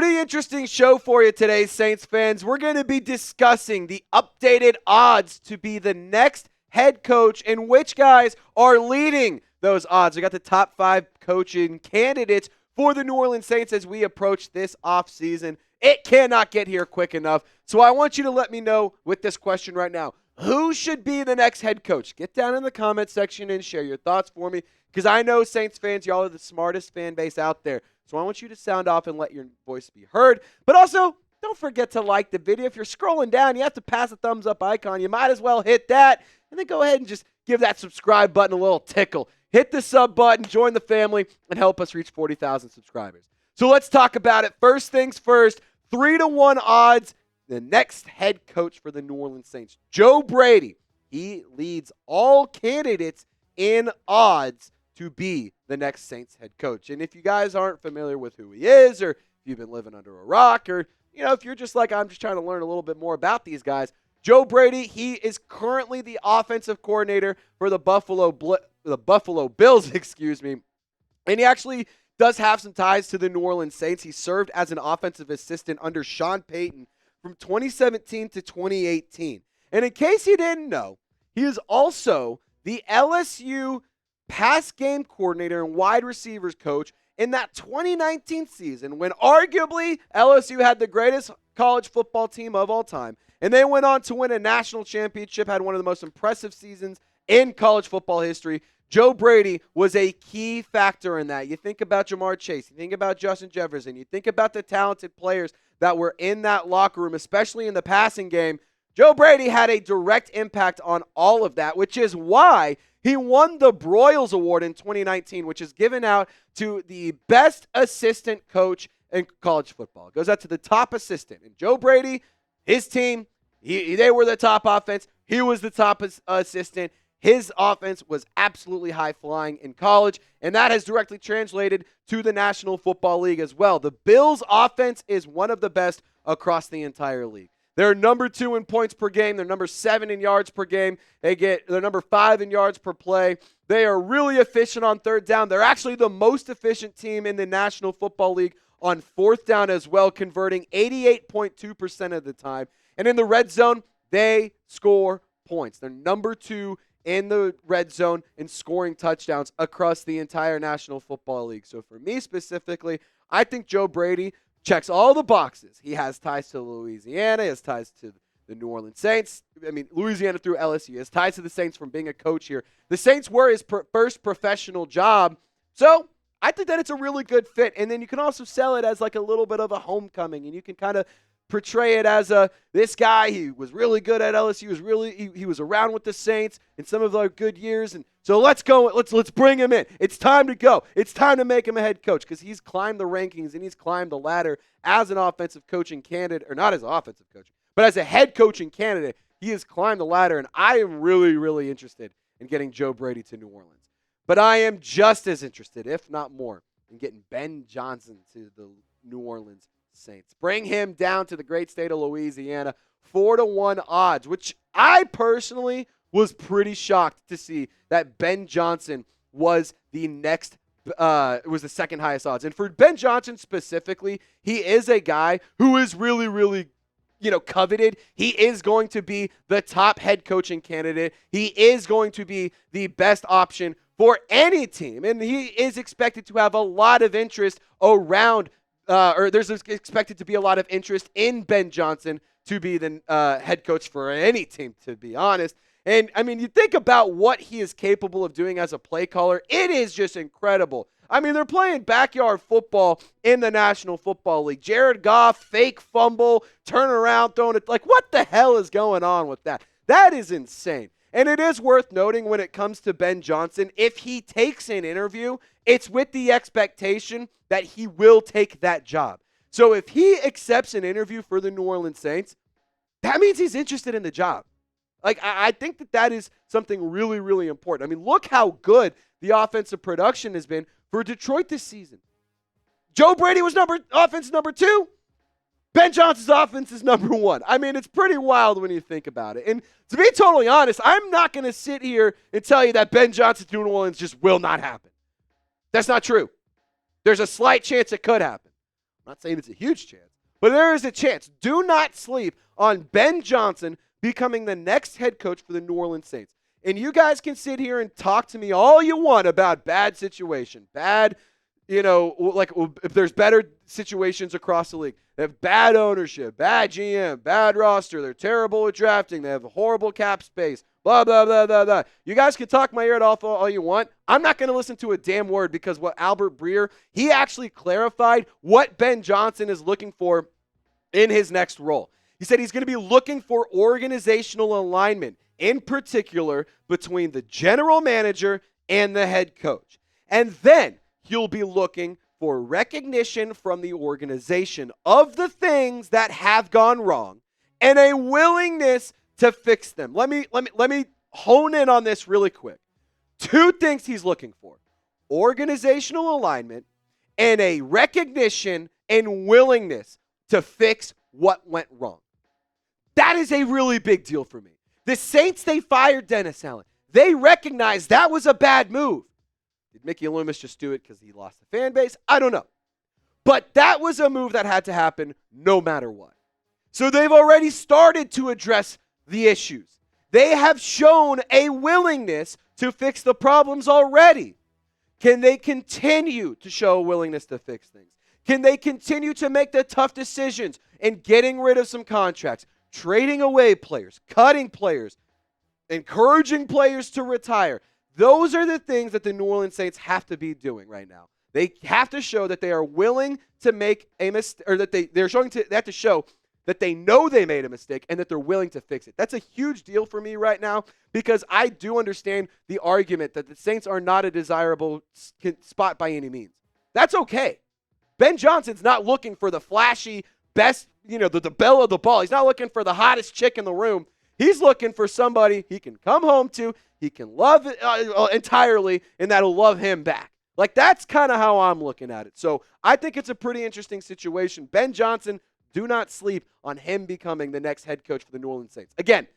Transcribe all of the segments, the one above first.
Pretty interesting show for you today, Saints fans. We're going to be discussing the updated odds to be the next head coach and which guys are leading those odds. We got the top 5 coaching candidates for the New Orleans Saints as we approach this offseason. It cannot get here quick enough. So I want you to let me know with this question right now. Who should be the next head coach? Get down in the comment section and share your thoughts for me, because I know Saints fans, y'all are the smartest fan base out there. So I want you to sound off and let your voice be heard. But also, don't forget to like the video. If you're scrolling down, you have to pass a thumbs up icon. You might as well hit that. And then go ahead and just give that subscribe button a little tickle. Hit the sub button, join the family, and help us reach 40,000 subscribers. So let's talk about it. First things first, 3-1 odds. The next head coach for the New Orleans Saints, Joe Brady. He leads all candidates in odds to be the next Saints head coach. And if you guys aren't familiar with who he is, or if you've been living under a rock, or if you're just like, I'm just trying to learn a little bit more about these guys, Joe Brady, he is currently the offensive coordinator for the Buffalo Bills, and he actually does have some ties to the New Orleans Saints. He served as an offensive assistant under Sean Payton from 2017 to 2018. And in case you didn't know, he is also the LSU pass game coordinator and wide receivers coach in that 2019 season when arguably LSU had the greatest college football team of all time. And they went on to win a national championship, had one of the most impressive seasons in college football history. Joe Brady was a key factor in that. You think about Jamar Chase, you think about Justin Jefferson, you think about the talented players that were in that locker room, especially in the passing game. Joe Brady had a direct impact on all of that, which is why he won the Broyles Award in 2019, which is given out to the best assistant coach in college football. It goes out to the top assistant. And Joe Brady, his team, they were the top offense. He was the top assistant. His offense was absolutely high-flying in college, and that has directly translated to the National Football League as well. The Bills' offense is one of the best across the entire league. They're number 2 in points per game. They're number 7 in yards per game. They're number 5 in yards per play. They are really efficient on third down. They're actually the most efficient team in the National Football League on fourth down as well, converting 88.2% of the time. And in the red zone, they score points. They're number 2 in the red zone in scoring touchdowns across the entire National Football League. So for me specifically, I think Joe Brady checks all the boxes. He has ties to Louisiana. He has ties to the New Orleans Saints. Louisiana through LSU. He has ties to the Saints from being a coach here. The Saints were his first professional job. So I think that it's a really good fit. And then you can also sell it as like a little bit of a homecoming. And you can kind of portray it as this guy, he was really good at LSU. He was around with the Saints in some of their good years. And so let's go. Let's bring him in. It's time to go. It's time to make him a head coach because he's climbed the rankings and he's climbed the ladder as an offensive coaching candidate, or not as an offensive coach, but as a head coaching candidate. He has climbed the ladder, and I am really, really interested in getting Joe Brady to New Orleans. But I am just as interested, if not more, in getting Ben Johnson to the New Orleans Saints. Bring him down to the great state of Louisiana, 4-1 odds, which I personally was pretty shocked to see that Ben Johnson was the second highest odds. And for Ben Johnson specifically, he is a guy who is really, really, coveted. He is going to be the top head coaching candidate. He is going to be the best option for any team. And he is expected to have a lot of interest around there's expected to be a lot of interest in Ben Johnson to be the head coach for any team, to be honest. And, you think about what he is capable of doing as a play caller. It is just incredible. They're playing backyard football in the National Football League. Jared Goff, fake fumble, turn around, throwing it. Like, what the hell is going on with that? That is insane. And it is worth noting when it comes to Ben Johnson, if he takes an interview, it's with the expectation that he will take that job. So if he accepts an interview for the New Orleans Saints, that means he's interested in the job. Like, I think that is something really, really important. Look how good the offensive production has been for Detroit this season. Joe Brady was offense number 2. Ben Johnson's offense is number 1. It's pretty wild when you think about it. And to be totally honest, I'm not going to sit here and tell you that Ben Johnson to New Orleans just will not happen. That's not true. There's a slight chance it could happen. not saying it's a huge chance, but there is a chance. Do not sleep on Ben Johnson becoming the next head coach for the New Orleans Saints. And you guys can sit here and talk to me all you want about bad situation, bad, like if there's better situations across the league. They have bad ownership, bad GM, bad roster. They're terrible at drafting. They have a horrible cap space, blah, blah, blah, blah, blah. You guys can talk my ear off all you want. I'm not going to listen to a damn word because what Albert Breer, he actually clarified what Ben Johnson is looking for in his next role. He said he's going to be looking for organizational alignment, in particular between the general manager and the head coach. And then he'll be looking for recognition from the organization of the things that have gone wrong and a willingness to fix them. Let me hone in on this really quick. 2 things he's looking for: organizational alignment and a recognition and willingness to fix what went wrong. That is a really big deal for me. The Saints, they fired Dennis Allen. They recognized that was a bad move. Did Mickey Loomis just do it because he lost the fan base? I don't know. But that was a move that had to happen no matter what. So they've already started to address the issues. They have shown a willingness to fix the problems already. Can they continue to show a willingness to fix things? Can they continue to make the tough decisions and getting rid of some contracts, trading away players, cutting players, encouraging players to retire? Those are the things that the New Orleans Saints have to be doing right now. They have to show that they are willing to make a mistake, or that they have to show that they know they made a mistake and that they're willing to fix it. That's a huge deal for me right now because I do understand the argument that the Saints are not a desirable spot by any means. That's okay. Ben Johnson's not looking for the flashy, best, the belle of the ball. He's not looking for the hottest chick in the room. He's looking for somebody he can come home to, he can love entirely, and that'll love him back. Like, that's kind of how I'm looking at it. So I think it's a pretty interesting situation. Ben Johnson, do not sleep on him becoming the next head coach for the New Orleans Saints. Again,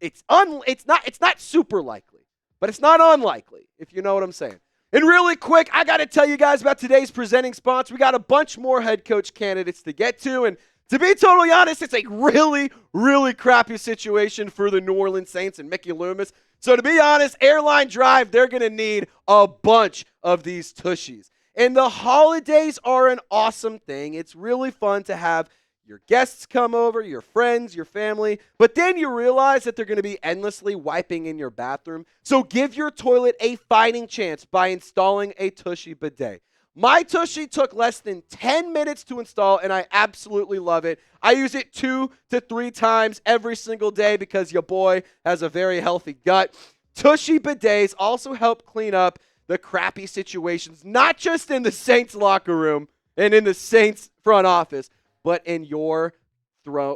it's not super likely, but it's not unlikely, if you know what I'm saying. And really quick, I got to tell you guys about today's presenting sponsor. We got a bunch more head coach candidates to get to, and to be totally honest, it's a really, really crappy situation for the New Orleans Saints and Mickey Loomis. So to be honest, Airline Drive, they're going to need a bunch of these tushies. And the holidays are an awesome thing. It's really fun to have your guests come over, your friends, your family, but then you realize that they're going to be endlessly wiping in your bathroom. So give your toilet a fighting chance by installing a Tushy bidet. My Tushy took less than 10 minutes to install, and I absolutely love it. I use it 2 to 3 times every single day because your boy has a very healthy gut. Tushy bidets also help clean up the crappy situations, not just in the Saints locker room and in the Saints front office, but in your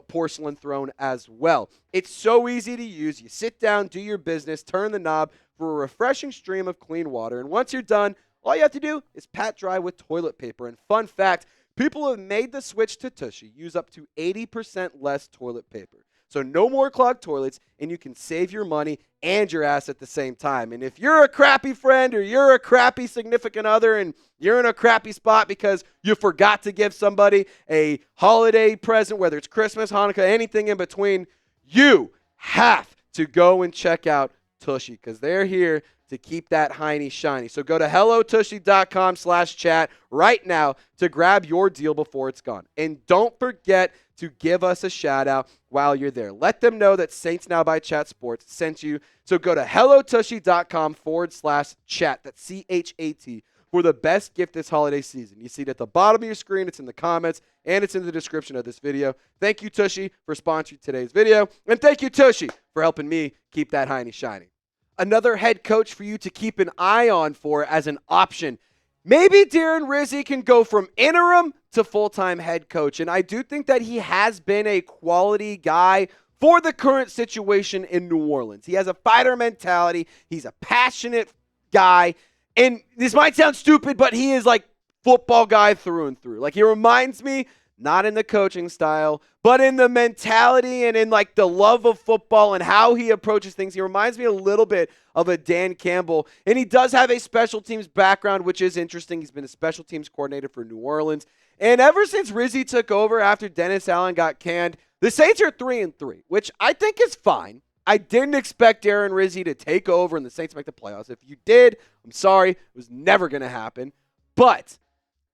porcelain throne as well. It's so easy to use. You sit down, do your business, turn the knob for a refreshing stream of clean water, and once you're done, all you have to do is pat dry with toilet paper. And fun fact, people have made the switch to Tushy use up to 80% less toilet paper. So no more clogged toilets, and you can save your money and your ass at the same time. And if you're a crappy friend or you're a crappy significant other and you're in a crappy spot because you forgot to give somebody a holiday present, whether it's Christmas, Hanukkah, anything in between, you have to go and check out Tushy because they're here to keep that hiney shiny. So go to hellotushy.com/chat right now to grab your deal before it's gone. And don't forget to give us a shout out while you're there. Let them know that Saints Now by Chat Sports sent you. So go to hellotushy.com/chat. That's CHAT for the best gift this holiday season. You see it at the bottom of your screen. It's in the comments, and it's in the description of this video. Thank you, Tushy, for sponsoring today's video. And thank you, Tushy, for helping me keep that hiney shiny. Another head coach for you to keep an eye on for as an option. Maybe Darren Rizzi can go from interim to full-time head coach. And I do think that he has been a quality guy for the current situation in New Orleans. He has a fighter mentality. He's a passionate guy. And this might sound stupid, but he is like football guy through and through. Like, he reminds me, not in the coaching style, but in the mentality and in like the love of football and how he approaches things. He reminds me a little bit of a Dan Campbell. And he does have a special teams background, which is interesting. He's been a special teams coordinator for New Orleans. And ever since Rizzi took over after Dennis Allen got canned, the Saints are 3-3, which I think is fine. I didn't expect Darren Rizzi to take over and the Saints make the playoffs. If you did, I'm sorry. It was never going to happen. But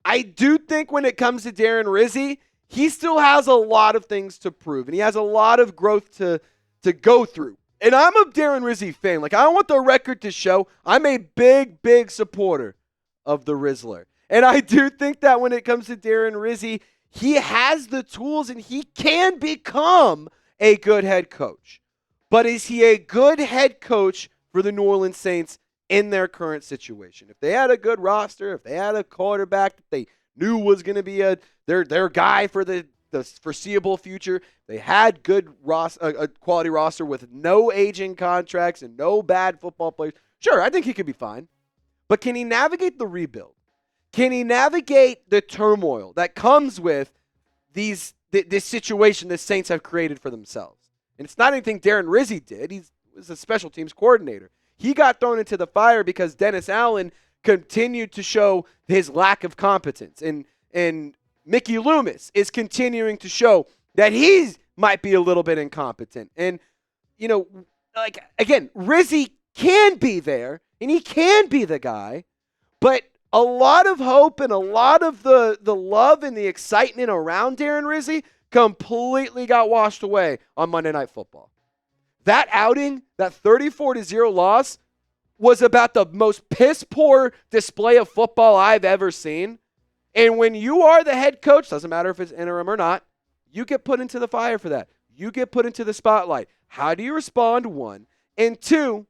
I do think when it comes to Darren Rizzi, he still has a lot of things to prove, and he has a lot of growth to go through. And I'm a Darren Rizzi fan. Like, I want the record to show I'm a big, big supporter of the Rizzler. And I do think that when it comes to Darren Rizzi, he has the tools and he can become a good head coach. But is he a good head coach for the New Orleans Saints in their current situation? If they had a good roster, if they had a quarterback that they knew was going to be their guy for the foreseeable future, they had good a quality roster with no aging contracts and no bad football players, sure, I think he could be fine. But can he navigate the rebuild? Can he navigate the turmoil that comes with this situation the Saints have created for themselves? And it's not anything Darren Rizzi did. He was a special teams coordinator. He got thrown into the fire because Dennis Allen continued to show his lack of competence. And Mickey Loomis is continuing to show that he might be a little bit incompetent. And, you know, like, again, Rizzi can be there, and he can be the guy, but a lot of hope and a lot of the love and the excitement around Darren Rizzi completely got washed away on Monday Night Football. That outing, that 34-0 loss, was about the most piss-poor display of football I've ever seen. And when you are the head coach, doesn't matter if it's interim or not, you get put into the fire for that. You get put into the spotlight. How do you respond, one? And two,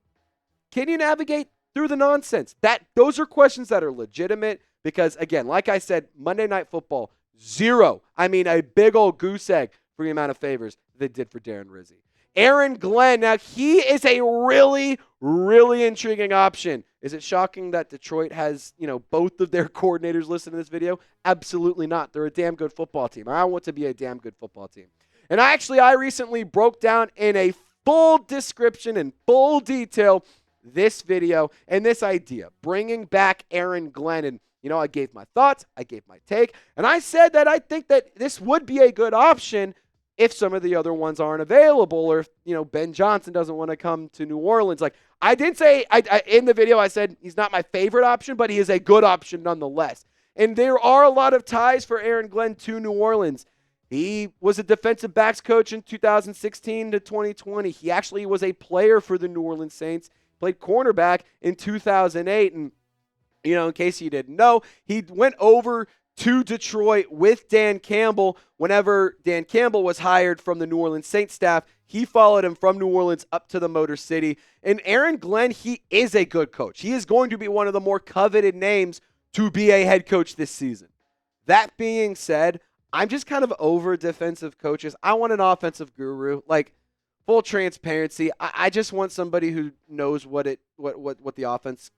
can you navigate through the nonsense? Those are questions that are legitimate because, again, like I said, Monday Night Football, zero. I mean, a big old goose egg for the amount of favors they did for Darren Rizzi. Aaron Glenn, now he is a really, really intriguing option. Is it shocking that Detroit has, both of their coordinators listed in this video? Absolutely not. They're a damn good football team. I want to be a damn good football team. And I recently broke down in a full description and full detail this video and this idea, bringing back Aaron Glenn. And, I gave my thoughts, I gave my take, and I said that I think that this would be a good option if some of the other ones aren't available, or if, Ben Johnson doesn't want to come to New Orleans. Like, I did say, in the video, I said he's not my favorite option, but he is a good option nonetheless. And there are a lot of ties for Aaron Glenn to New Orleans. He was a defensive backs coach in 2016 to 2020. He actually was a player for the New Orleans Saints, played cornerback in 2008. And, in case you didn't know, he went over to Detroit with Dan Campbell. Whenever Dan Campbell was hired from the New Orleans Saints staff, he followed him from New Orleans up to the Motor City. And Aaron Glenn, he is a good coach. He is going to be one of the more coveted names to be a head coach this season. That being said, I'm just kind of over defensive coaches. I want an offensive guru. Like, full transparency, I just want somebody who knows what the offense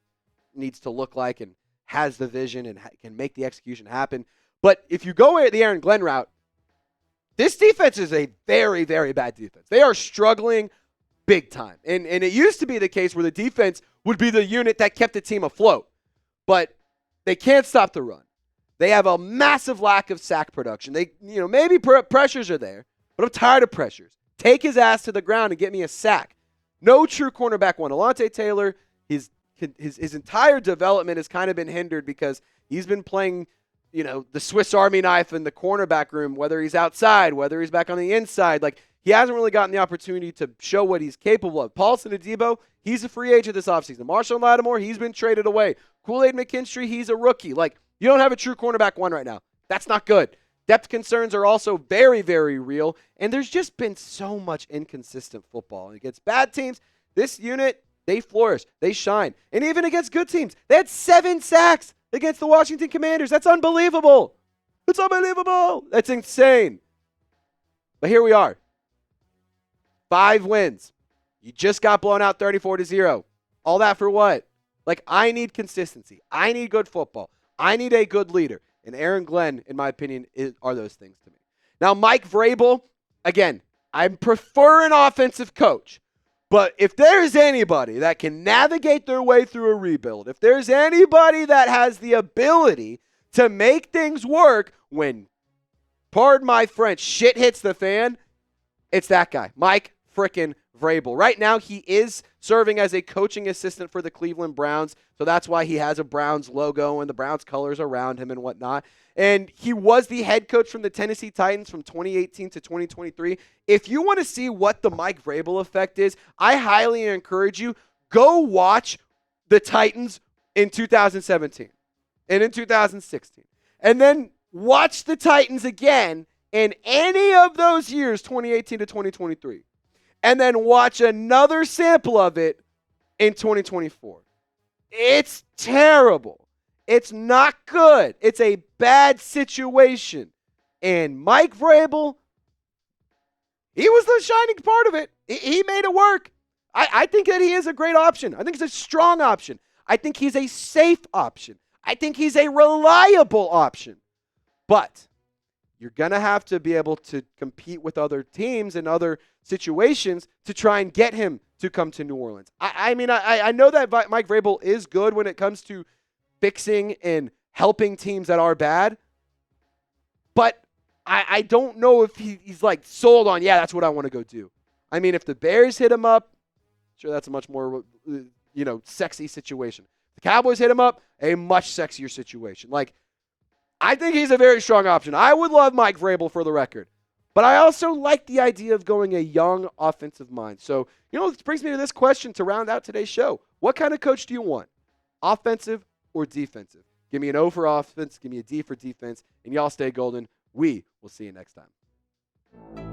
needs to look like and has the vision and can make the execution happen. But if you go the Aaron Glenn route, this defense is a very, very bad defense. They are struggling big time. And it used to be the case where the defense would be the unit that kept the team afloat. But they can't stop the run. They have a massive lack of sack production. They, maybe pressures are there, but I'm tired of pressures. Take his ass to the ground and get me a sack. No true cornerback one. Alontae Taylor, his entire development has kind of been hindered because he's been playing, the Swiss Army knife in the cornerback room, whether he's outside, whether he's back on the inside. Like, he hasn't really gotten the opportunity to show what he's capable of. Paulson Adebo, he's a free agent this offseason. Marshawn Lattimore, he's been traded away. Kool-Aid McKinstry, he's a rookie. Like, you don't have a true cornerback one right now. That's not good. Depth concerns are also very, very real, and there's just been so much inconsistent football. And against bad teams, this unit, they flourish. They shine. And even against good teams, they had 7 sacks against the Washington Commanders. That's unbelievable. It's unbelievable. That's insane. But here we are. 5 wins. You just got blown out 34-0. All that for what? Like, I need consistency. I need good football. I need a good leader. And Aaron Glenn, in my opinion, are those things to me. Now, Mike Vrabel, again, I prefer an offensive coach. But if there's anybody that can navigate their way through a rebuild, if there's anybody that has the ability to make things work when, pardon my French, shit hits the fan, it's that guy, Mike frickin' Vrabel. Right now, he is serving as a coaching assistant for the Cleveland Browns, so that's why he has a Browns logo and the Browns colors around him and whatnot. And he was the head coach from the Tennessee Titans from 2018 to 2023. If you want to see what the Mike Vrabel effect is, I highly encourage you, go watch the Titans in 2017 and in 2016. And then watch the Titans again in any of those years, 2018 to 2023. And then watch another sample of it in 2024. It's terrible. It's not good. It's a bad situation. And Mike Vrabel, he was the shining part of it. He made it work. I think that he is a great option. I think he's a strong option. I think he's a safe option. I think he's a reliable option. But you're going to have to be able to compete with other teams and other situations to try and get him to come to New Orleans. I mean, I know that Mike Vrabel is good when it comes to fixing and helping teams that are bad, but I don't know if he's like sold on, yeah, that's what I want to go do. I mean, if the Bears hit him up, sure, that's a much more, sexy situation. The Cowboys hit him up, a much sexier situation. Like, I think he's a very strong option. I would love Mike Vrabel for the record. But I also like the idea of going a young offensive mind. So, this brings me to this question to round out today's show. What kind of coach do you want? Offensive or defensive? Give me an O for offense. Give me a D for defense. And y'all stay golden. We will see you next time.